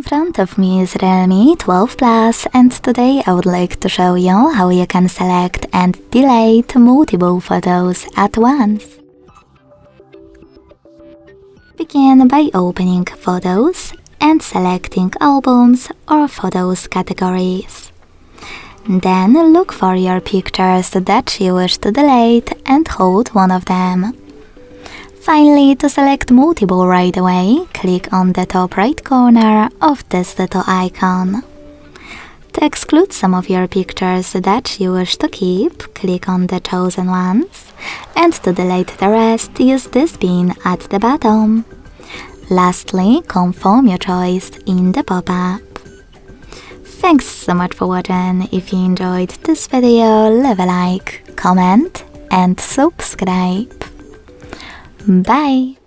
In front of me is Realme 12 Plus, and today I would like to show you how you can select and delete multiple photos at once. Begin by opening Photos and selecting Albums or Photos categories. Then look for your pictures that you wish to delete and hold one of them. Finally, to select multiple right away, click on the top right corner of this little icon. To exclude some of your pictures that you wish to keep, click on the chosen ones, and to delete the rest, use this pin at the bottom. Lastly, confirm your choice in the pop-up. Thanks so much for watching. If you enjoyed this video, leave a like, comment and subscribe. Bye!